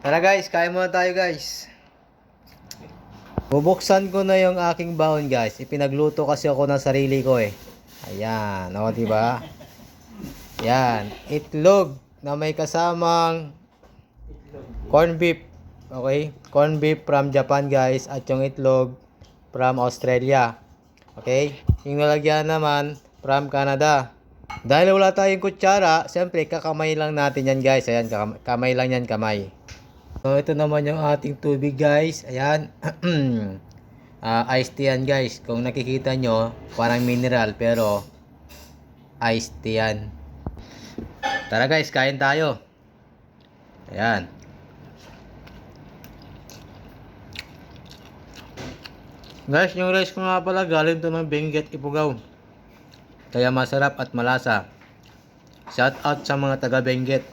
Tara guys, kain muna tayo guys. Bubuksan ko na yung aking baon guys. Ipinagluto kasi ako ng sarili ko eh. Ayan, o diba? Yan, itlog na may kasamang corn beef. Okay, corn beef from Japan guys. At yung itlog from Australia. Okay, yung nalagyan naman from Canada. Dahil wala tayong kutsara, siyempre kakamay lang natin yan guys. Ayan, kamay lang yan, kamay. So, ito naman yung ating tubig guys. Ayan. Iced tea yan guys. Kung nakikita nyo, parang mineral pero iced tea yan. Tara guys, kain tayo. Ayan. Guys, yung rice ko nga pala galing to ng Benguet, Ifugao. Kaya masarap at malasa. Shout out sa mga taga Benguet.